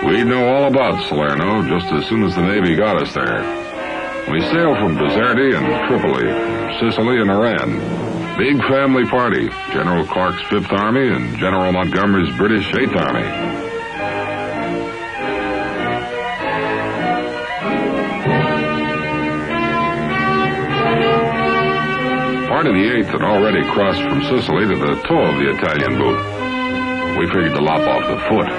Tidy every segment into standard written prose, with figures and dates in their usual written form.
We'd know all about Salerno just as soon as the Navy got us there. We sailed from Bizerte and Tripoli, Sicily and Iran. Big family party, General Clark's 5th Army and General Montgomery's British 8th Army. Part of the 8th had already crossed from Sicily to the toe of the Italian boot. We figured to lop off the foot.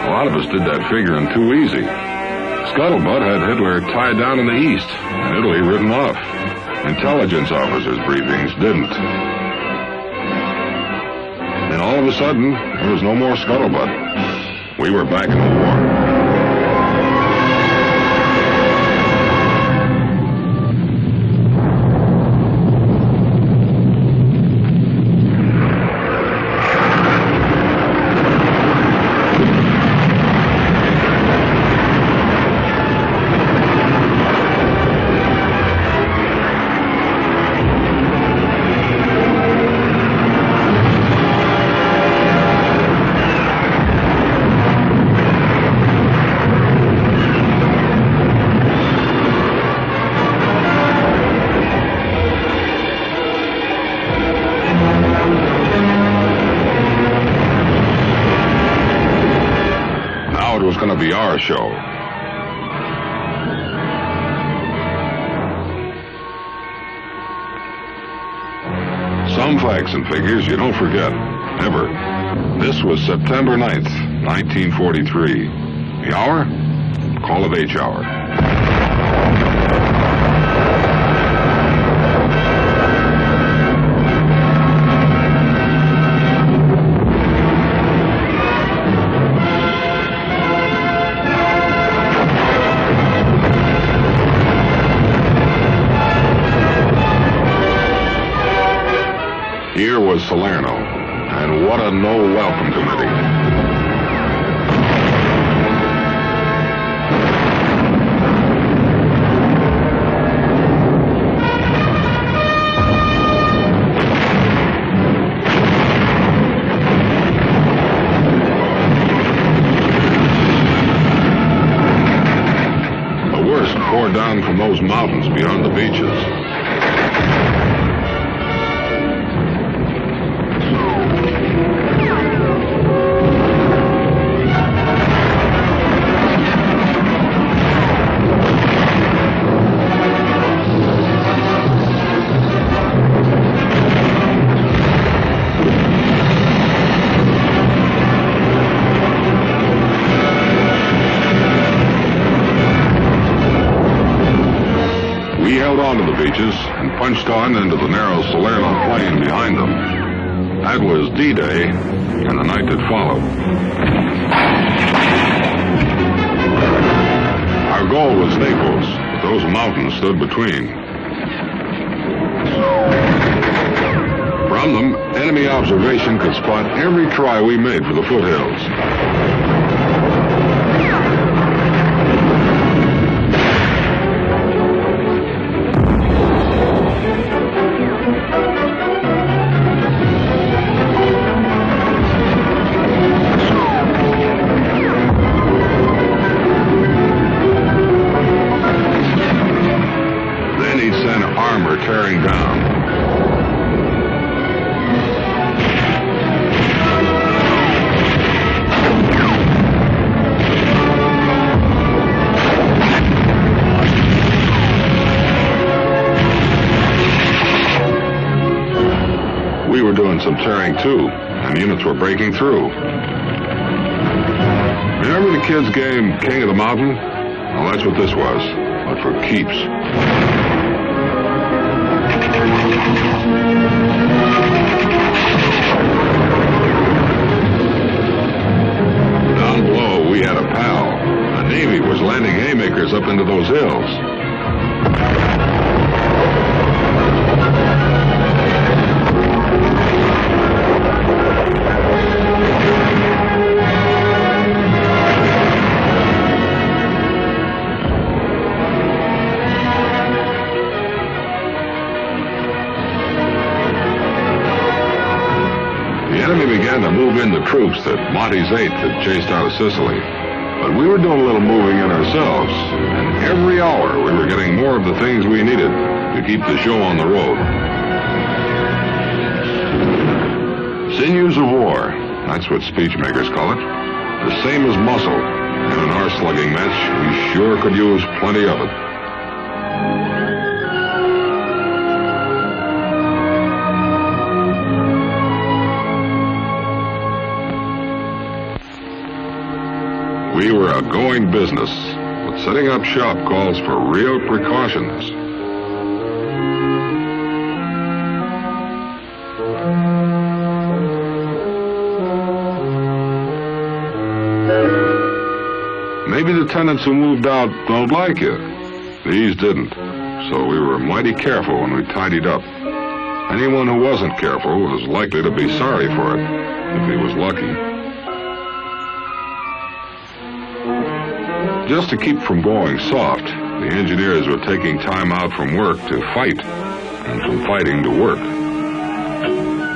A lot of us did that figuring too easy. Scuttlebutt had Hitler tied down in the east and Italy written off. Intelligence officers' briefings didn't. Then all of a sudden, there was no more scuttlebutt. We were back in the war. It was going to be our show. Some facts and figures you don't forget, ever. This was September 9th, 1943. The hour? Call of H hour. Here was Salerno, and what a no-welcome committee. The worst poured down from those mountains beyond the beaches. We held on to the beaches and punched on into the narrow Salerno plain behind them. That was D-Day and the night that followed. Our goal was Naples, but those mountains stood between. From them, enemy observation could spot every try we made for the foothills. Armor tearing down. We were doing some tearing too, and units were breaking through. Remember the kids' game King of the Mountain? Well, that's what this was, but for keeps. Down below, we had a pal. The Navy was landing haymakers up into those hills. enemy began to move in the troops that Monty's 8th had chased out of Sicily. But we were doing a little moving in ourselves, and every hour we were getting more of the things we needed to keep the show on the road. Sinews of war, that's what speech makers call it. The same as muscle, and in our slugging match, we sure could use plenty of it. We were a going business, but setting up shop calls for real precautions. Maybe the tenants who moved out don't like you. These didn't, so we were mighty careful when we tidied up. Anyone who wasn't careful was likely to be sorry for it, if he was lucky. Just to keep from going soft, the engineers were taking time out from work to fight, and from fighting to work.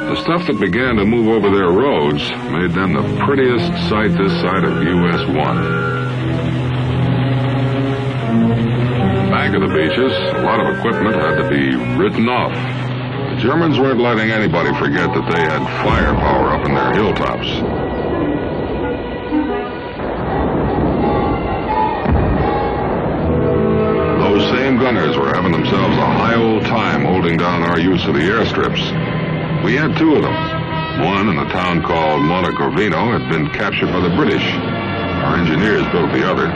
The stuff that began to move over their roads made them the prettiest sight this side of US 1. Back of the beaches, a lot of equipment had to be written off. The Germans weren't letting anybody forget that they had firepower up in their hilltops. Those same gunners were having themselves a high old time holding down our use of the airstrips. We had two of them. One in a town called Montecorvino had been captured by the British. Our engineers built the other.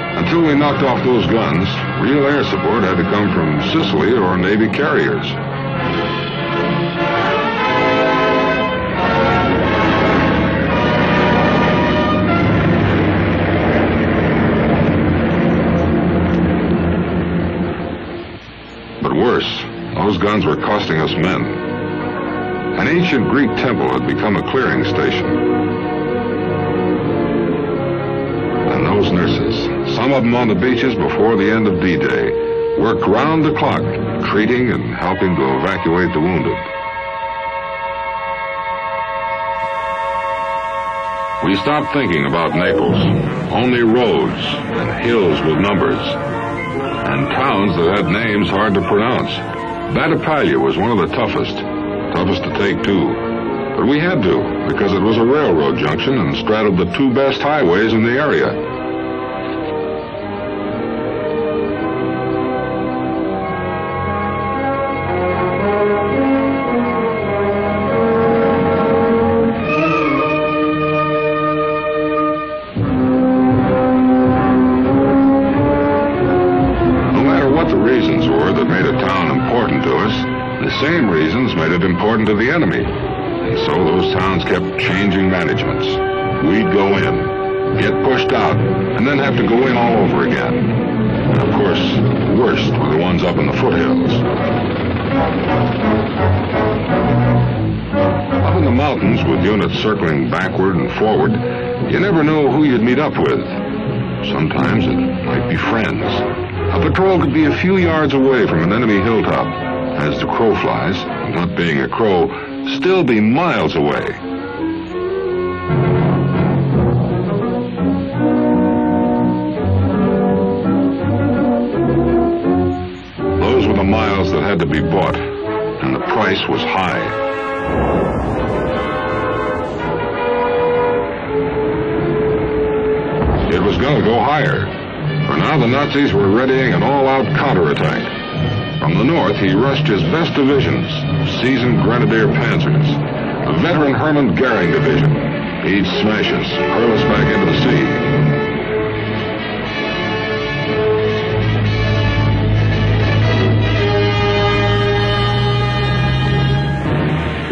Until we knocked off those guns, real air support had to come from Sicily or Navy carriers. But worse, those guns were costing us men. An ancient Greek temple had become a clearing station. And those nurses, some of them on the beaches before the end of D-Day, worked round the clock, treating and helping to evacuate the wounded. We stopped thinking about Naples. Only roads and hills with numbers, and towns that had names hard to pronounce. Battipaglia was one of the toughest to take too. But we had to, because it was a railroad junction and straddled the two best highways in the area. No matter what the reasons were that made a town important to us, the same reasons made it important to the enemy. And so those towns kept changing managements. We'd go in, get pushed out, and then have to go in all over again. And of course, the worst were the ones up in the foothills. Up in the mountains, with units circling backward and forward, you never know who you'd meet up with. Sometimes it might be friends. A patrol could be a few yards away from an enemy hilltop, as the crow flies, not being a crow, still be miles away. Those were the miles that had to be bought, and the price was high. It was going to go higher, for now the Nazis were readying an all-out counterattack. From the north, he rushed his best divisions, seasoned Grenadier Panzers, the veteran Hermann Goering Division. He'd smash us, hurl us back into the sea.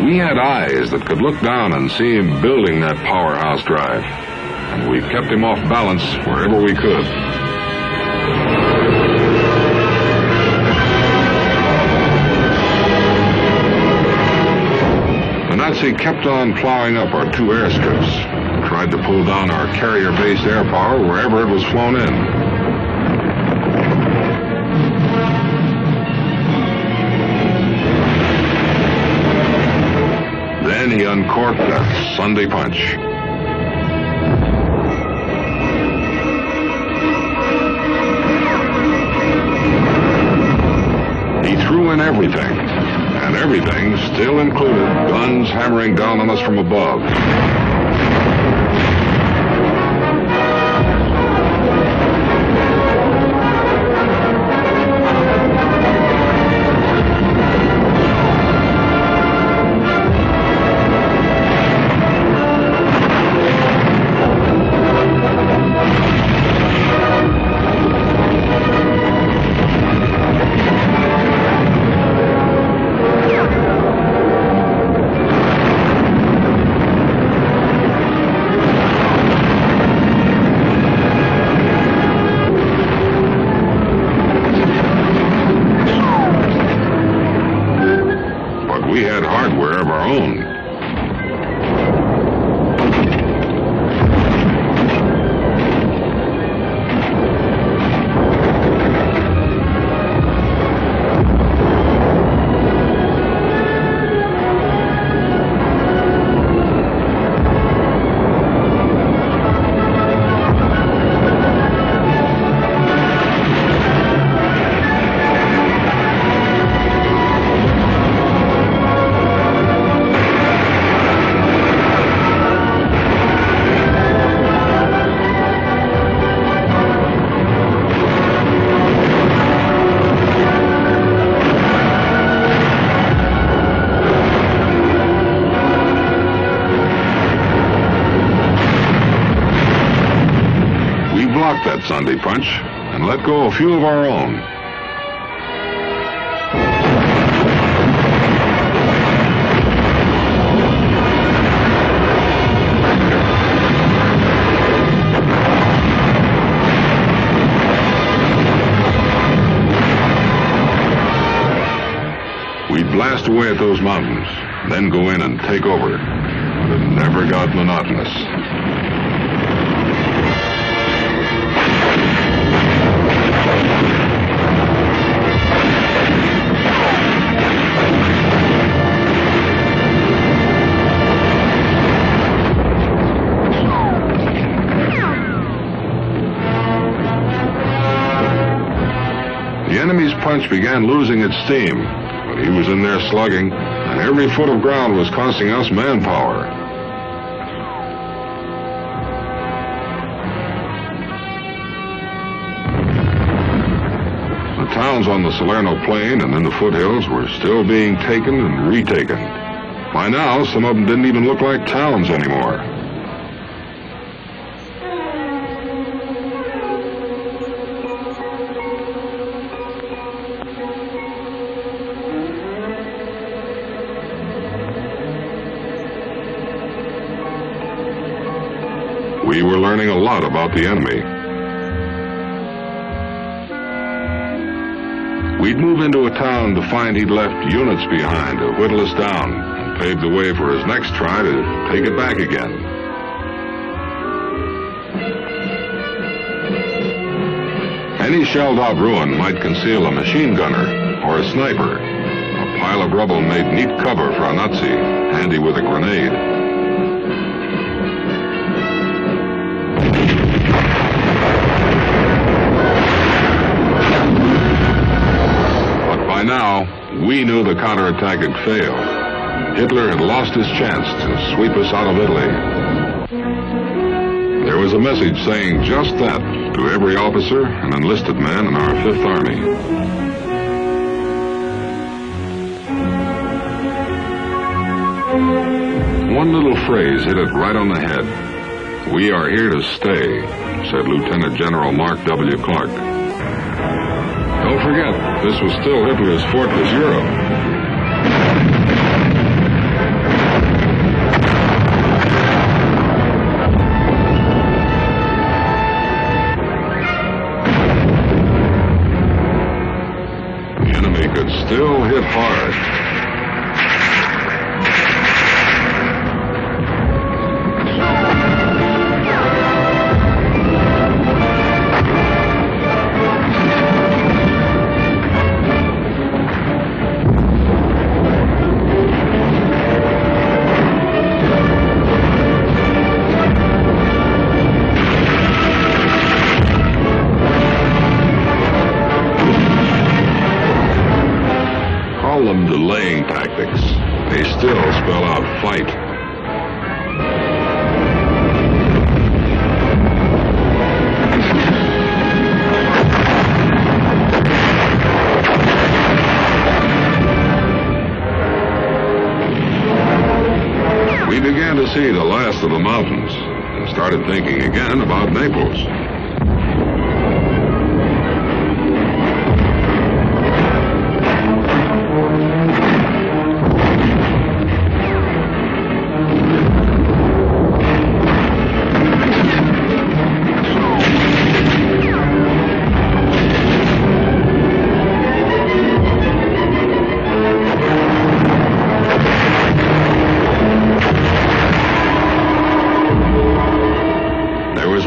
We had eyes that could look down and see him building that powerhouse drive, and we kept him off balance wherever we could. The Nazi kept on plowing up our two airstrips and tried to pull down our carrier-based air power wherever it was flown in. Then he uncorked that Sunday punch. He threw in everything, and everything still included guns hammering down on us from above. We had hardware of our own. Blocked that Sunday punch and let go a few of our own. We'd blast away at those mountains, then go in and take over. But it never got monotonous. The enemy's punch began losing its steam, but he was in there slugging, and every foot of ground was costing us manpower. The towns on the Salerno plain and in the foothills were still being taken and retaken. By now, some of them didn't even look like towns anymore. We were learning a lot about the enemy. We'd move into a town to find he'd left units behind to whittle us down and pave the way for his next try to take it back again. Any shelled-out ruin might conceal a machine gunner or a sniper. A pile of rubble made neat cover for a Nazi, handy with a grenade. By now, we knew the counterattack had failed. Hitler had lost his chance to sweep us out of Italy. There was a message saying just that to every officer and enlisted man in our 5th Army. One little phrase hit it right on the head. "We are here to stay," said Lieutenant General Mark W. Clark. Don't forget, this was still Hitler's Fortress Europe. The enemy could still hit hard. still spell out fight. We began to see the last of the mountains and started thinking again about Naples.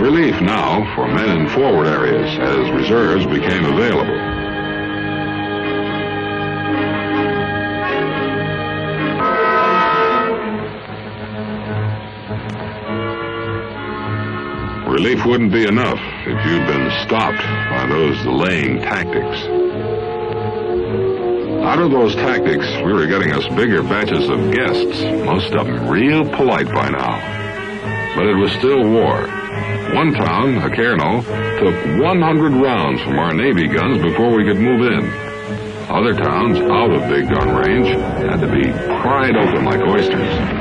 Relief now for men in forward areas as reserves became available. Relief wouldn't be enough if you'd been stopped by those delaying tactics. Out of those tactics, we were getting us bigger batches of guests, most of them real polite by now. But it was still war. One town, Salerno, took 100 rounds from our Navy guns before we could move in. Other towns, out of big gun range, had to be pried open like oysters.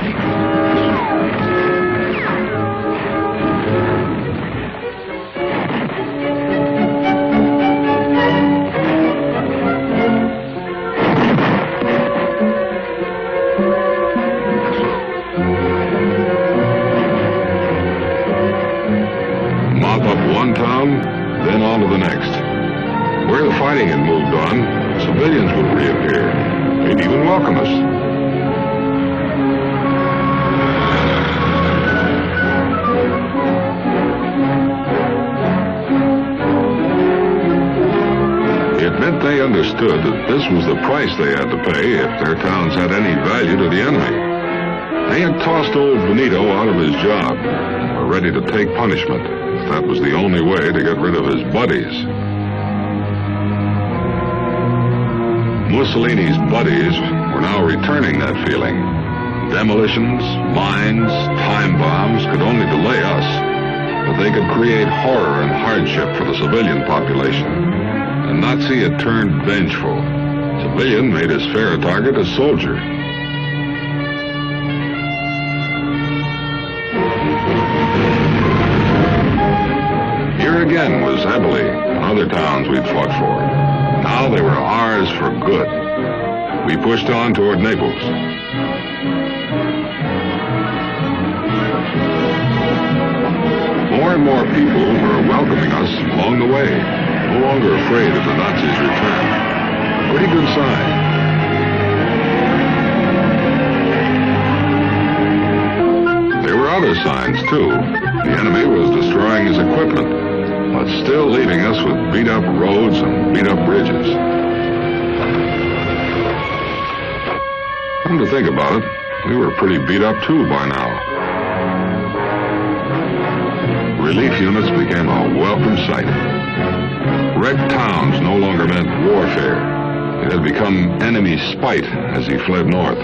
One town, then on to the next. Where the fighting had moved on, civilians would reappear. They'd even welcome us. It meant they understood that this was the price they had to pay if their towns had any value to the enemy. They had tossed old Benito out of his job and were ready to take punishment. That was the only way to get rid of his buddies. Mussolini's buddies were now returning that feeling. Demolitions, mines, time bombs could only delay us, but they could create horror and hardship for the civilian population. A Nazi had turned vengeful. Civilian made as fair a target as soldier. Again was Eboli and other towns we'd fought for. Now they were ours for good. We pushed on toward Naples. More and more people were welcoming us along the way, no longer afraid of the Nazis' return. Pretty good sign. There were other signs, too. The enemy was destroying his equipment, but still leaving us with beat-up roads and beat-up bridges. Come to think about it, we were pretty beat up too by now. Relief units became a welcome sight. Wrecked towns no longer meant warfare. It had become enemy spite as he fled north.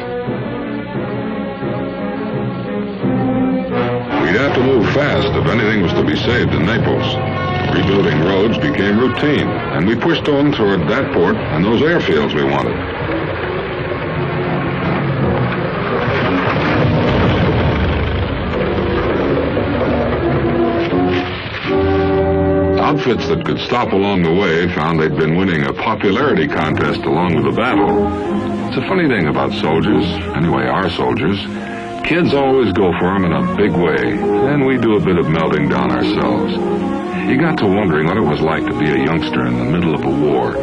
We'd have to move fast if anything was to be saved in Naples. Rebuilding roads became routine, and we pushed on toward that port and those airfields we wanted. Outfits that could stop along the way found they'd been winning a popularity contest along with the battle. It's a funny thing about soldiers, anyway our soldiers. Kids always go for them in a big way, then we do a bit of melting down ourselves. You got to wondering what it was like to be a youngster in the middle of a war.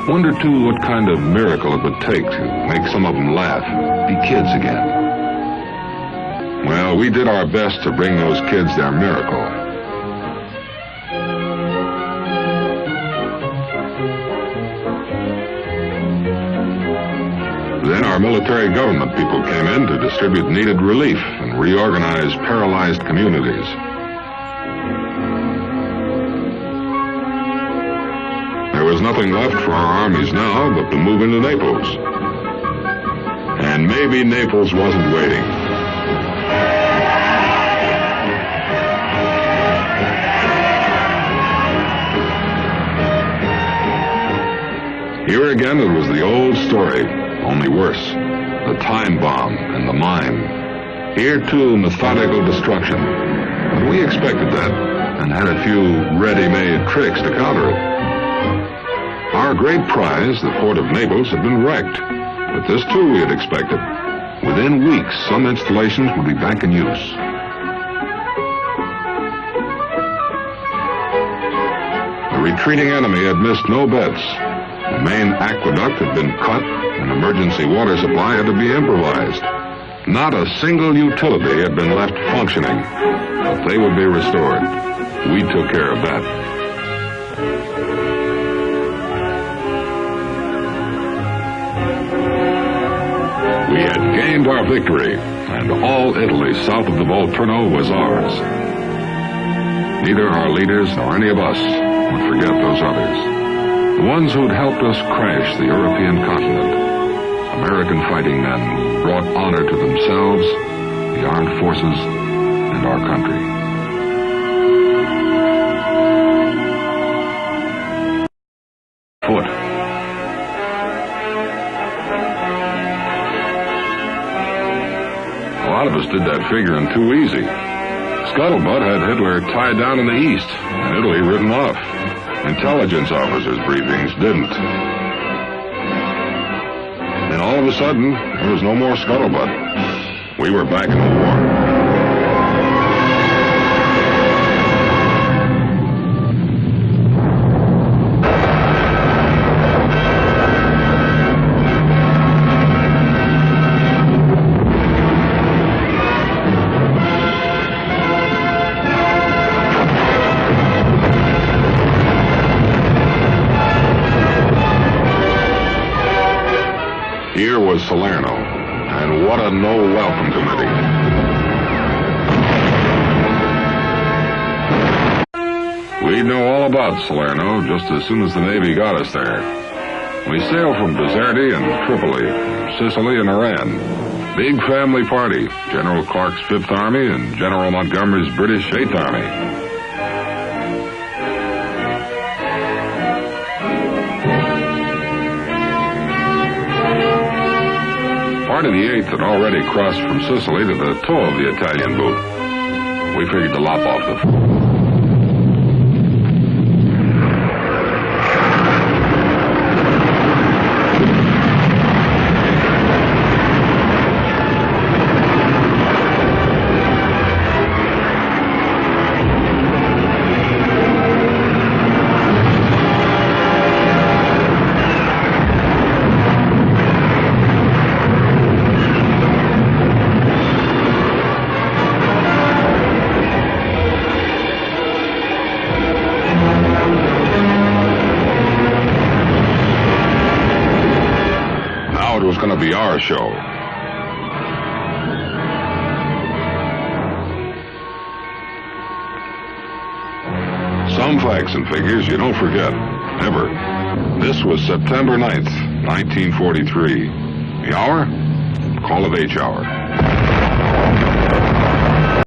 Wonder, too, what kind of miracle it would take to make some of them laugh, be kids again. Well, we did our best to bring those kids their miracle. Then our military government people came in to distribute needed relief and reorganize paralyzed communities. There was nothing left for our armies now but to move into Naples. And And maybe Naples wasn't waiting. Here again it was the old story, only worse. The time bomb and the mine. Here too, methodical destruction. But we expected that and had a few ready-made tricks to counter it. Our great prize, the port of Naples, had been wrecked. But this too we had expected. Within weeks, some installations would be back in use. The retreating enemy had missed no bets. The main aqueduct had been cut, and emergency water supply had to be improvised. Not a single utility had been left functioning, but they would be restored. We took care of that. We had gained our victory, and all Italy south of the Volturno was ours. Neither our leaders nor any of us would forget those others. The ones who'd helped us crash the European continent. American fighting men who brought honor to themselves, the armed forces, and our country. Foot. A lot of us did that figuring too easy. Scuttlebutt had Hitler tied down in the east, and Italy written off. Intelligence officers' briefings didn't. Then all of a sudden, there was no more scuttlebutt. We were back in the war. Here was Salerno, and what a no-welcome committee. We'd know all about Salerno just as soon as the Navy got us there. We sailed from Bizerte and Tripoli, Sicily and Iran. Big family party, General Clark's 5th Army and General Montgomery's British 8th Army. Part of the 8th had already crossed from Sicily to the toe of the Italian boot. We figured to lop off the... It was going to be our show. Some facts and figures you don't forget, ever. This was September 9th, 1943. The hour? Call of H hour.